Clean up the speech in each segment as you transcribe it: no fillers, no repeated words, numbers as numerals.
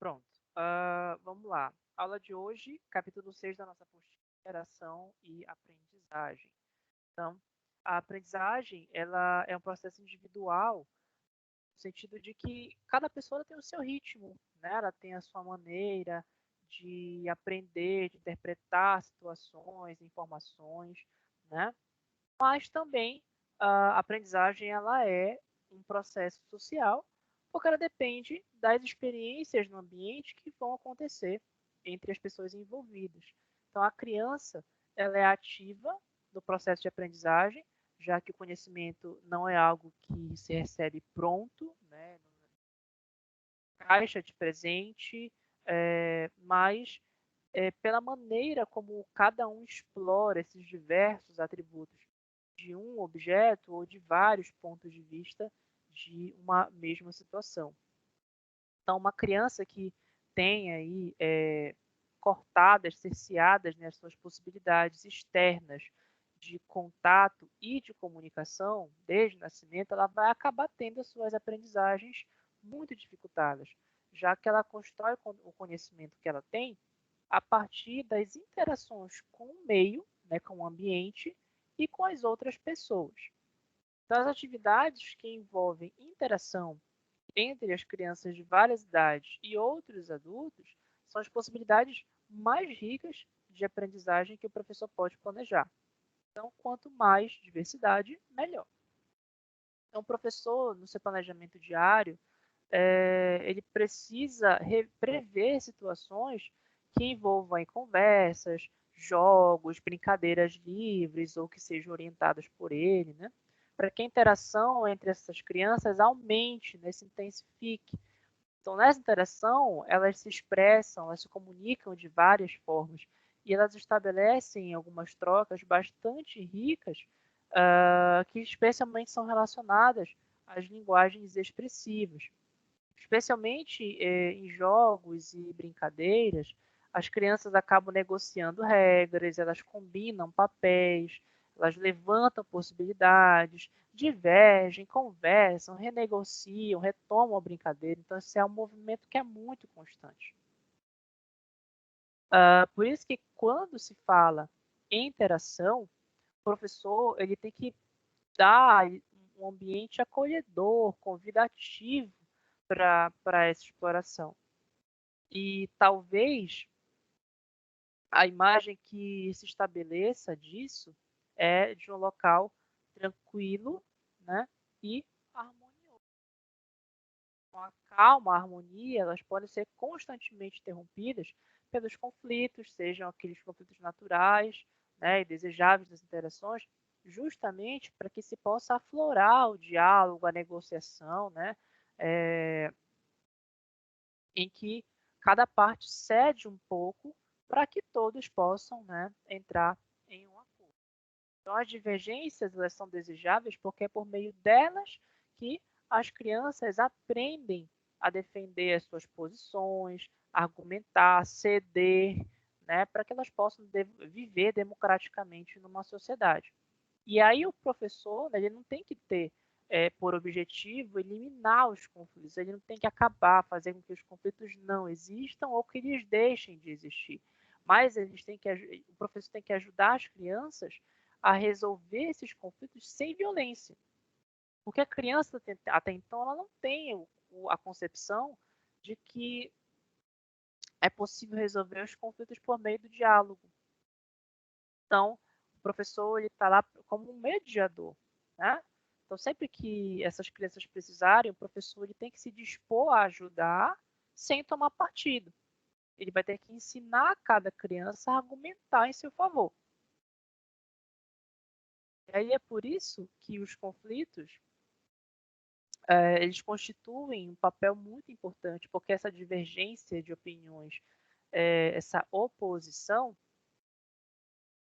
Pronto. Vamos lá. Aula de hoje, capítulo 6 da nossa apostila, interação e aprendizagem. Então, a aprendizagem, ela é um processo individual, no sentido de que cada pessoa tem o seu ritmo, né? Ela tem a sua maneira de aprender, de interpretar situações, informações, né? Mas também a aprendizagem ela é um processo social, porque ela depende das experiências no ambiente que vão acontecer entre as pessoas envolvidas. Então, a criança ela é ativa no processo de aprendizagem, já que o conhecimento não é algo que se recebe pronto, né, caixa de presente, mas pela maneira como cada um explora esses diversos atributos de um objeto ou de vários pontos de vista de uma mesma situação. Então, uma criança que tem aí cortadas, cerceadas, né, as suas possibilidades externas de contato e de comunicação desde o nascimento, ela vai acabar tendo as suas aprendizagens muito dificultadas, já que ela constrói o conhecimento que ela tem a partir das interações com o meio, né, com o ambiente e com as outras pessoas. Então, as atividades que envolvem interação entre as crianças de várias idades e outros adultos são as possibilidades mais ricas de aprendizagem que o professor pode planejar. Então, quanto mais diversidade, melhor. Então, o professor, no seu planejamento diário, ele precisa prever situações que envolvam conversas, jogos, brincadeiras livres ou que sejam orientadas por ele, né? Para que a interação entre essas crianças aumente, né, se intensifique. Então, nessa interação, elas se expressam, elas se comunicam de várias formas e elas estabelecem algumas trocas bastante ricas, que especialmente são relacionadas às linguagens expressivas. Especialmente em jogos e brincadeiras, as crianças acabam negociando regras, elas combinam papéis, elas levantam possibilidades, divergem, conversam, renegociam, retomam a brincadeira. Então, esse é um movimento que é muito constante. Por isso que quando se fala em interação, o professor ele tem que dar um ambiente acolhedor, convidativo para essa exploração. E talvez a imagem que se estabeleça disso é de um local tranquilo, né, e harmonioso. Com a calma, a harmonia, elas podem ser constantemente interrompidas pelos conflitos, sejam aqueles conflitos naturais, né, e desejáveis das interações, justamente para que se possa aflorar o diálogo, a negociação, né, em que cada parte cede um pouco para que todos possam, né, entrar em um acordo. Então, as divergências elas são desejáveis porque é por meio delas que as crianças aprendem a defender as suas posições, argumentar, ceder, né, para que elas possam viver democraticamente numa sociedade. E aí o professor, né, ele não tem que ter por objetivo eliminar os conflitos, ele não tem que acabar, fazer com que os conflitos não existam ou que eles deixem de existir. Mas o professor tem que ajudar as crianças a resolver esses conflitos sem violência. Porque a criança, até então, ela não tem a concepção de que é possível resolver os conflitos por meio do diálogo. Então, o professor está lá como um mediador, né? Então, sempre que essas crianças precisarem, o professor ele tem que se dispor a ajudar sem tomar partido. Ele vai ter que ensinar cada criança a argumentar em seu favor. E aí é por isso que os conflitos eles constituem um papel muito importante, porque essa divergência de opiniões, essa oposição,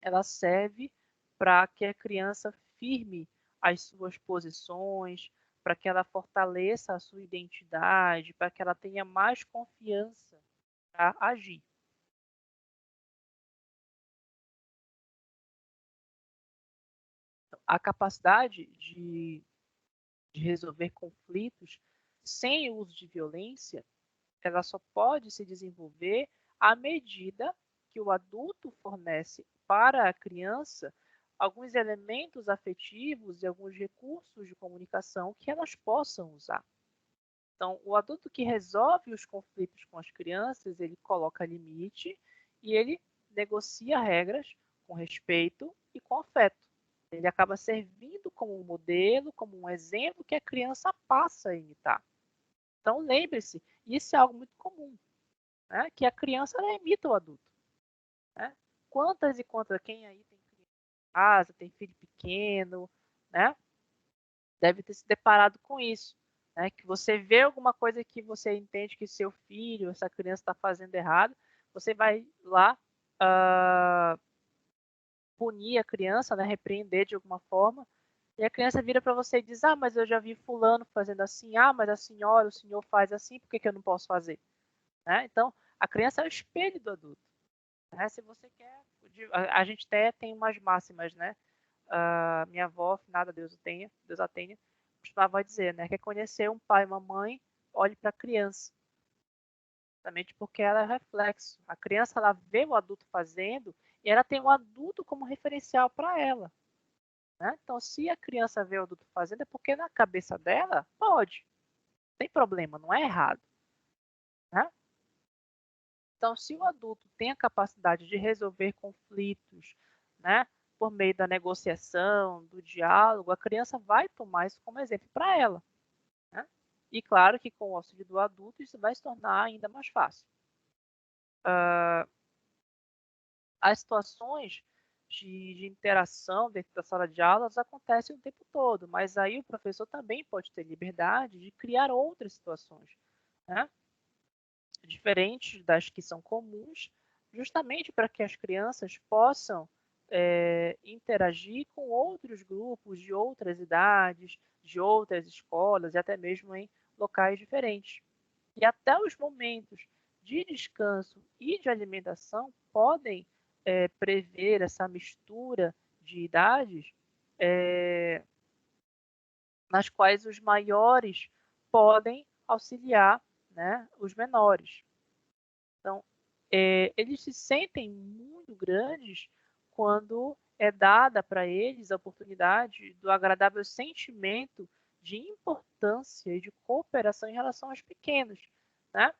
ela serve para que a criança firme as suas posições, para que ela fortaleça a sua identidade, para que ela tenha mais confiança para agir. A capacidade de resolver conflitos sem o uso de violência ela só pode se desenvolver à medida que o adulto fornece para a criança alguns elementos afetivos e alguns recursos de comunicação que elas possam usar. Então, o adulto que resolve os conflitos com as crianças, ele coloca limite e ele negocia regras com respeito e com afeto. Ele acaba servindo como um modelo, como um exemplo que a criança passa a imitar. Então, lembre-se, isso é algo muito comum, né? Que a criança ela imita o adulto. Né? Quantas e quantas, quem aí tem criança em casa, tem filho pequeno, né? Deve ter se deparado com isso. Né? Que você vê alguma coisa que você entende que seu filho, essa criança está fazendo errado, você vai lá punir a criança, né? Repreender de alguma forma, e a criança vira para você e diz: ah, mas eu já vi fulano fazendo assim, ah, mas a senhora, o senhor faz assim, por que, que eu não posso fazer? Né? Então, a criança é o espelho do adulto. Né? Se você quer, a gente até tem umas máximas, né? Minha avó, nada Deus a tenha, costumava dizer, né? Quer conhecer um pai e uma mãe, olhe para a criança. Justamente porque ela é reflexo. A criança ela vê o adulto fazendo e ela tem o adulto como referencial para ela. Né? Então, se a criança vê o adulto fazendo, é porque na cabeça dela pode, não tem problema, não é errado. Né? Então, se o adulto tem a capacidade de resolver conflitos, né, por meio da negociação, do diálogo, a criança vai tomar isso como exemplo para ela. Né? E claro que com o auxílio do adulto isso vai se tornar ainda mais fácil. As situações de interação dentro da sala de aulas acontecem o tempo todo, mas aí o professor também pode ter liberdade de criar outras situações, né? Diferentes das que são comuns, justamente para que as crianças possam interagir com outros grupos de outras idades, de outras escolas e até mesmo em locais diferentes. E até os momentos de descanso e de alimentação podem prever essa mistura de idades nas quais os maiores podem auxiliar, né, os menores. Então, eles se sentem muito grandes quando é dada para eles a oportunidade do agradável sentimento de importância e de cooperação em relação aos pequenos, né?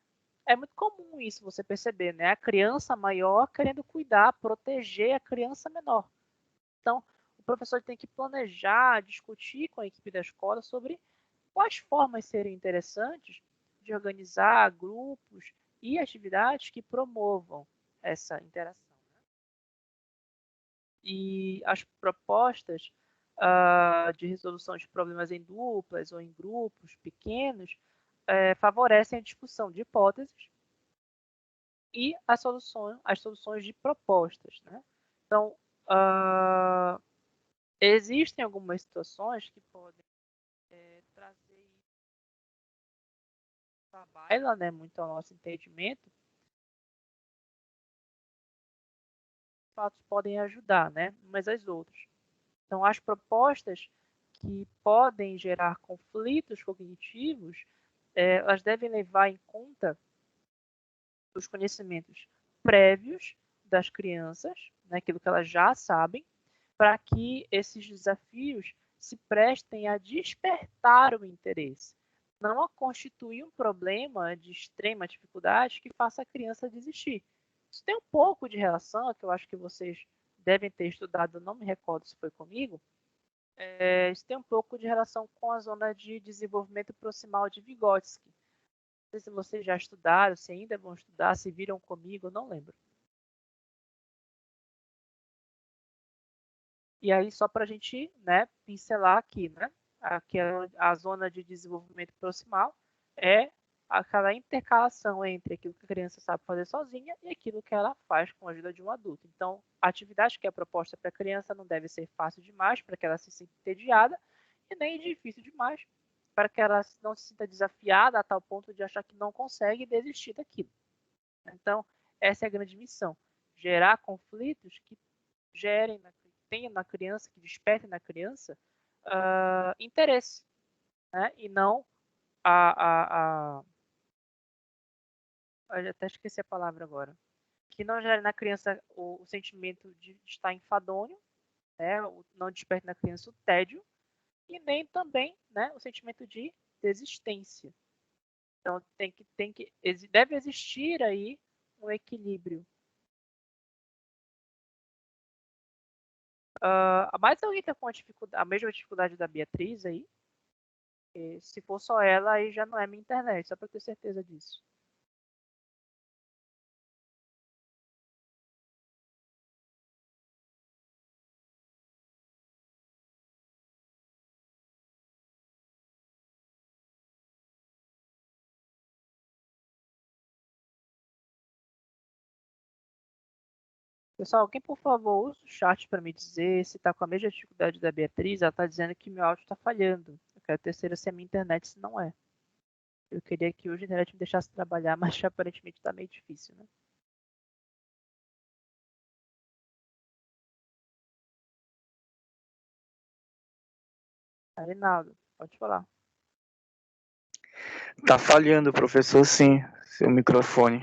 É muito comum isso você perceber, né? A criança maior querendo cuidar, proteger a criança menor. Então, o professor tem que planejar, discutir com a equipe da escola sobre quais formas seriam interessantes de organizar grupos e atividades que promovam essa interação. E as propostas de resolução de problemas em duplas ou em grupos pequenos favorecem a discussão de hipóteses e as soluções de propostas. Né? Então, existem algumas situações que podem trazer à baila, né, muito ao nosso entendimento, fatos podem ajudar, né, umas às outras. Então, as propostas que podem gerar conflitos cognitivos, elas devem levar em conta os conhecimentos prévios das crianças, né, aquilo que elas já sabem, para que esses desafios se prestem a despertar o interesse, não a constituir um problema de extrema dificuldade que faça a criança desistir. Isso tem um pouco de relação, que eu acho que vocês devem ter estudado, não me recordo se foi comigo, isso tem um pouco de relação com a zona de desenvolvimento proximal de Vygotsky. Não sei se vocês já estudaram, se ainda vão estudar, se viram comigo, não lembro. E aí, só para a gente, né, pincelar aqui, né? Aqui a zona de desenvolvimento proximal é aquela intercalação entre aquilo que a criança sabe fazer sozinha e aquilo que ela faz com a ajuda de um adulto. Então, a atividade que é proposta para a criança não deve ser fácil demais para que ela se sinta entediada e nem difícil demais para que ela não se sinta desafiada a tal ponto de achar que não consegue desistir daquilo. Então, essa é a grande missão: gerar conflitos que gerem, tenha na criança, que despertem na criança interesse, né? E não a eu até esqueci a palavra agora, que não gere na criança o sentimento de estar enfadonho, né? Não desperte na criança o tédio, e nem também, né, o sentimento de desistência. Então deve existir aí um equilíbrio. Mas alguém está com a mesma dificuldade da Beatriz aí? E se for só ela, aí já não é minha internet, só para ter certeza disso. Pessoal, alguém por favor use o chat para me dizer se está com a mesma dificuldade da Beatriz. Ela está dizendo que meu áudio está falhando. Eu quero ter certeza se é minha internet, se não é. Eu queria que hoje a internet me deixasse trabalhar, mas aparentemente está meio difícil, né? Arinaldo, pode falar. Tá falhando, professor, sim, seu microfone.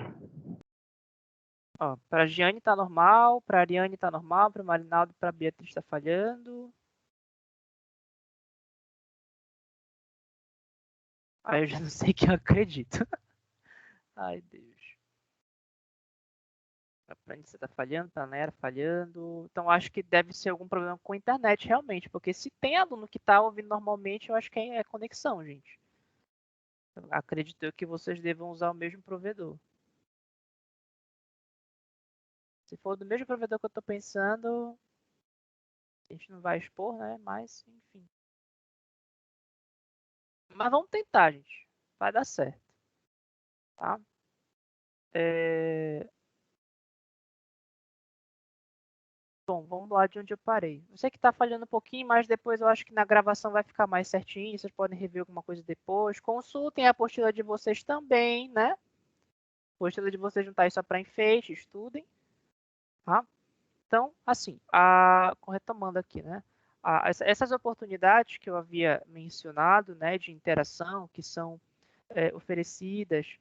Ó, para a Giane tá normal, para a Ariane tá normal, para o Marinaldo e para a Beatriz está falhando. Aí eu já não sei quem eu acredito. Ai, Deus. Para você tá falhando, para a Nera falhando. Então acho que deve ser algum problema com a internet realmente, porque se tem aluno que tá ouvindo normalmente, eu acho que é conexão, gente. Eu acredito eu que vocês devam usar o mesmo provedor. Se for do mesmo provedor que eu tô pensando, a gente não vai expor, né? Mas, enfim. Mas vamos tentar, gente. Vai dar certo. Tá? Bom, vamos lá de onde eu parei. Eu sei que está falhando um pouquinho, mas depois eu acho que na gravação vai ficar mais certinho. Vocês podem rever alguma coisa depois. Consultem a apostila de vocês também, né? A apostila de vocês não está aí só para enfeite, estudem. Tá? Então, assim, retomando aqui, né? Essas oportunidades que eu havia mencionado, né, de interação, que são oferecidas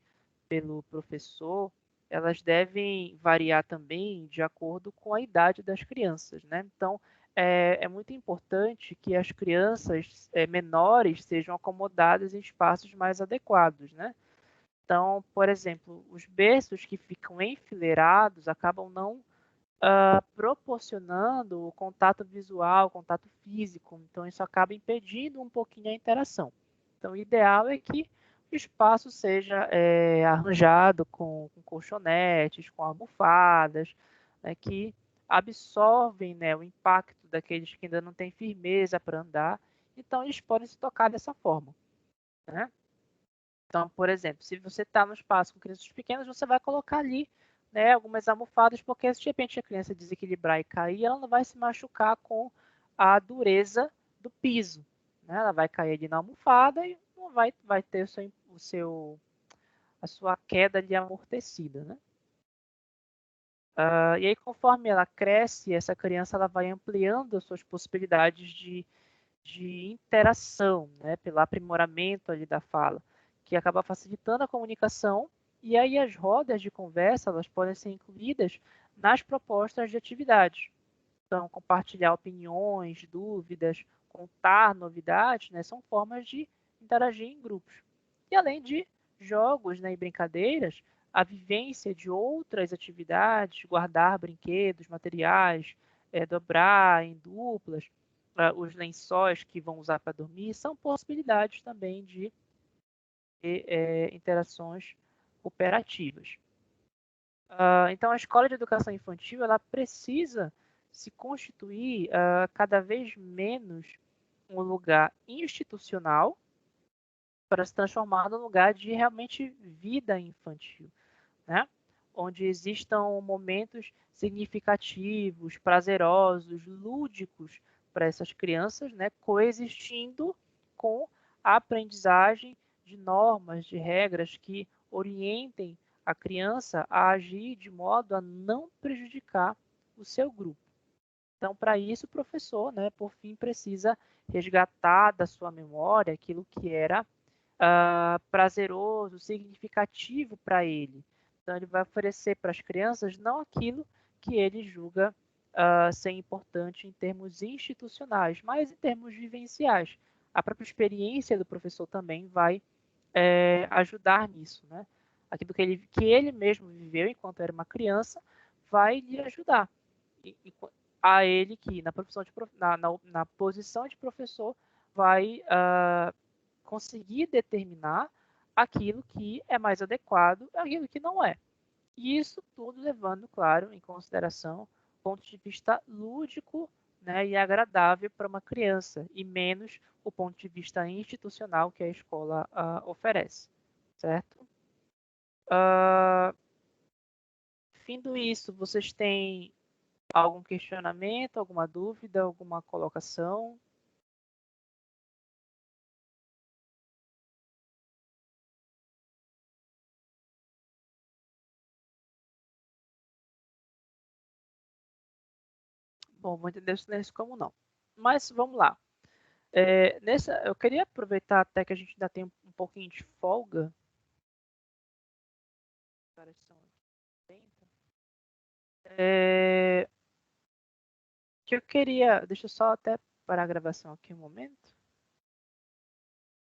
pelo professor, elas devem variar também de acordo com a idade das crianças, né? Então, é muito importante que as crianças menores sejam acomodadas em espaços mais adequados, né? Então, por exemplo, os berços que ficam enfileirados acabam não proporcionando o contato visual, o contato físico. Então, isso acaba impedindo um pouquinho a interação. Então, o ideal é que o espaço seja arranjado com colchonetes, com almofadas, né, que absorvem, né, o impacto daqueles que ainda não têm firmeza para andar. Então, eles podem se tocar dessa forma, né? Então, por exemplo, se você está no espaço com crianças pequenas, você vai colocar ali, né, algumas almofadas, porque se de repente a criança desequilibrar e cair, ela não vai se machucar com a dureza do piso, né? Ela vai cair ali na almofada e não vai ter a sua queda ali amortecida, né? E aí, conforme ela cresce, essa criança ela vai ampliando as suas possibilidades de interação, né, pelo aprimoramento ali da fala, que acaba facilitando a comunicação, e aí as rodas de conversa elas podem ser incluídas nas propostas de atividades. Então, compartilhar opiniões, dúvidas, contar novidades, né, são formas de interagir em grupos. E além de jogos, né, e brincadeiras, a vivência de outras atividades, guardar brinquedos, materiais, dobrar em duplas, os lençóis que vão usar para dormir, são possibilidades também de interações cooperativas. Então, a escola de educação infantil ela precisa se constituir cada vez menos um lugar institucional para se transformar num lugar de realmente vida infantil, né? Onde existam momentos significativos, prazerosos, lúdicos para essas crianças, né? Coexistindo com a aprendizagem de normas, de regras que orientem a criança a agir de modo a não prejudicar o seu grupo. Então, para isso, o professor, né, por fim, precisa resgatar da sua memória aquilo que era prazeroso, significativo para ele. Então, ele vai oferecer para as crianças não aquilo que ele julga ser importante em termos institucionais, mas em termos vivenciais. A própria experiência do professor também vai ajudar nisso, né? Aquilo que ele mesmo viveu enquanto era uma criança vai lhe ajudar. A ele que na posição de professor vai conseguir determinar aquilo que é mais adequado e aquilo que não é. E isso tudo levando, claro, em consideração o ponto de vista lúdico, né, e agradável para uma criança, e menos o ponto de vista institucional que a escola oferece, certo? Findo isso, vocês têm algum questionamento, alguma dúvida, alguma colocação? Bom, vou entender isso como não. Mas vamos lá. Eu queria aproveitar até que a gente ainda tem um pouquinho de folga. Que eu queria. Deixa eu só até parar a gravação aqui um momento.